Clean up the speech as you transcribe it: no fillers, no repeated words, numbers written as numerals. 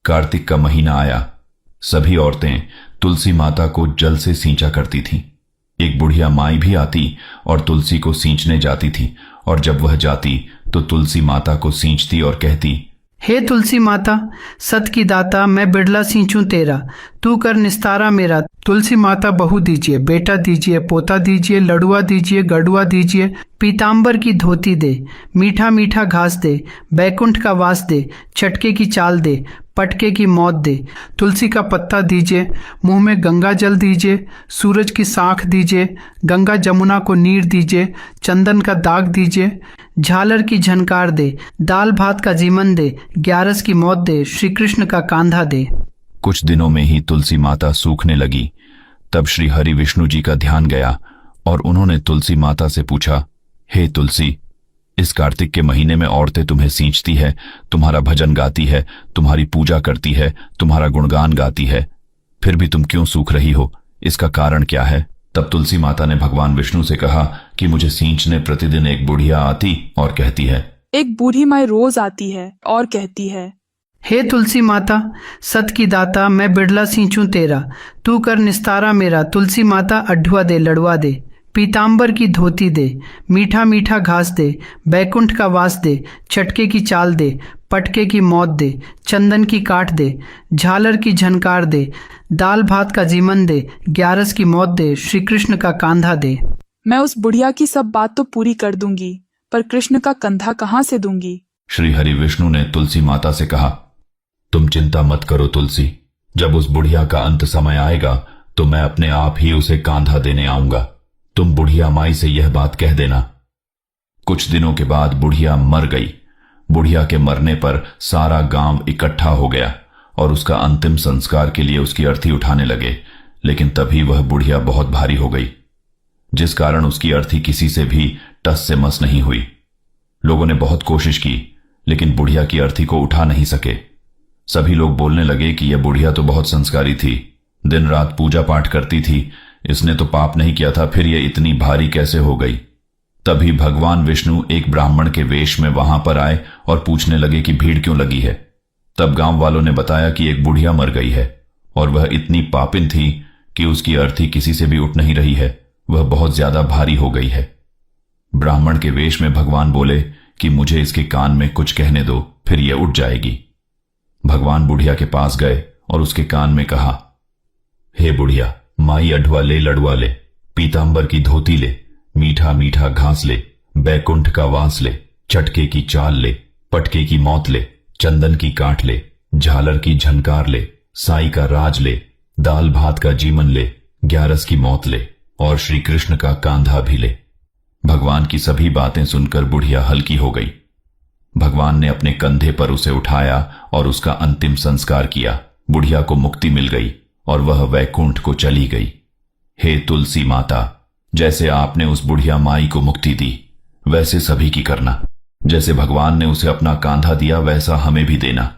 कार्तिक का महीना आया। सभी औरतें तुलसी माता को जल से सींचा करती थीं। एक बुढ़िया माई भी आती और तुलसी को सींचने जाती थी, और जब वह जाती तो तुलसी माता को सींचती और कहती, हे तुलसी माता, सत की दाता, मैं बिड़ला सींचूं तेरा, तू कर निस्तारा मेरा। तुलसी माता बहू दीजिए, बेटा दीजिए, पोता दीजिए, लड़ुआ दीजिए, गड़ुआ दीजिए, पीतांबर की धोती दे, मीठा मीठा घास दे, बैकुंठ का वास दे, चटके की चाल दे, पटके की मौत दे। तुलसी का पत्ता दीजिए, मुंह में गंगा जल दीजिए, सूरज की साख दीजिए, गंगा जमुना को नीर दीजिए, चंदन का दाग दीजिए, झालर की झनकार दे, दाल भात का जीवन दे, ग्यारस की मौत दे, श्री कृष्ण का कांधा दे। कुछ दिनों में ही तुलसी माता सूखने लगी। तब श्री हरि विष्णु जी का ध्यान गया और उन्होंने तुलसी माता से पूछा, हे तुलसी, इस कार्तिक के महीने में औरतें तुम्हें सींचती है, तुम्हारा भजन गाती है, तुम्हारी पूजा करती है, तुम्हारा गुणगान गाती है, फिर भी तुम क्यों सूख रही हो? इसका कारण क्या है? तब तुलसी माता ने भगवान विष्णु से कहा कि मुझे सींचने प्रतिदिन एक बुढ़िया आती और कहती है, एक बूढ़ी माई रोज आती है और कहती है, हे तुलसी माता, सत की दाता, मैं बिड़ला सींचूं तेरा, तू कर निस्तारा मेरा। तुलसी माता अढुआ दे, लड़ुआ दे, पीतांबर की धोती दे, मीठा मीठा घास दे, बैकुंठ का वास दे, चटके की चाल दे, पटके की मौत दे, चंदन की काट दे, झालर की झनकार दे, दाल भात का जीवन दे, ग्यारस की मौत दे, श्री कृष्ण का कांधा दे। मैं उस बुढ़िया की सब बात तो पूरी कर दूंगी, पर कृष्ण का कंधा कहाँ से दूंगी? श्री हरि विष्णु ने तुलसी माता से कहा, तुम चिंता मत करो तुलसी, जब उस बुढ़िया का अंत समय आएगा तो मैं अपने आप ही उसे कांधा देने आऊंगा। तुम बुढ़िया माई से यह बात कह देना। कुछ दिनों के बाद बुढ़िया मर गई। बुढ़िया के मरने पर सारा गांव इकट्ठा हो गया और उसका अंतिम संस्कार के लिए उसकी अर्थी उठाने लगे, लेकिन तभी वह बुढ़िया बहुत भारी हो गई, जिस कारण उसकी अर्थी किसी से भी टस से मस नहीं हुई। लोगों ने बहुत कोशिश की, लेकिन बुढ़िया की अर्थी को उठा नहीं सके। सभी लोग बोलने लगे कि यह बुढ़िया तो बहुत संस्कारी थी, दिन रात पूजा पाठ करती थी, इसने तो पाप नहीं किया था, फिर यह इतनी भारी कैसे हो गई? तभी भगवान विष्णु एक ब्राह्मण के वेश में वहां पर आए और पूछने लगे कि भीड़ क्यों लगी है। तब गांव वालों ने बताया कि एक बुढ़िया मर गई है और वह इतनी पापिन थी कि उसकी अर्थी किसी से भी उठ नहीं रही है, वह बहुत ज्यादा भारी हो गई है। ब्राह्मण के वेश में भगवान बोले कि मुझे इसके कान में कुछ कहने दो, फिर यह उठ जाएगी। भगवान बुढ़िया के पास गए और उसके कान में कहा, हे बुढ़िया, माई अढवा ले, लड़ुआ ले, पीतांबर की धोती ले, मीठा मीठा घास ले, बैकुंठ का वास ले, चटके की चाल ले, पटके की मौत ले, चंदन की काट ले, झालर की झनकार ले, साई का राज ले, दाल भात का जीवन ले, ग्यारस की मौत ले, और श्री कृष्ण का कांधा भी ले। भगवान की सभी बातें सुनकर बुढ़िया हल्की हो गई। भगवान ने अपने कंधे पर उसे उठाया और उसका अंतिम संस्कार किया। बुढ़िया को मुक्ति मिल गई और वह वैकुंठ को चली गई। हे तुलसी माता, जैसे आपने उस बुढ़िया माई को मुक्ति दी, वैसे सभी की करना। जैसे भगवान ने उसे अपना कांधा दिया, वैसा हमें भी देना।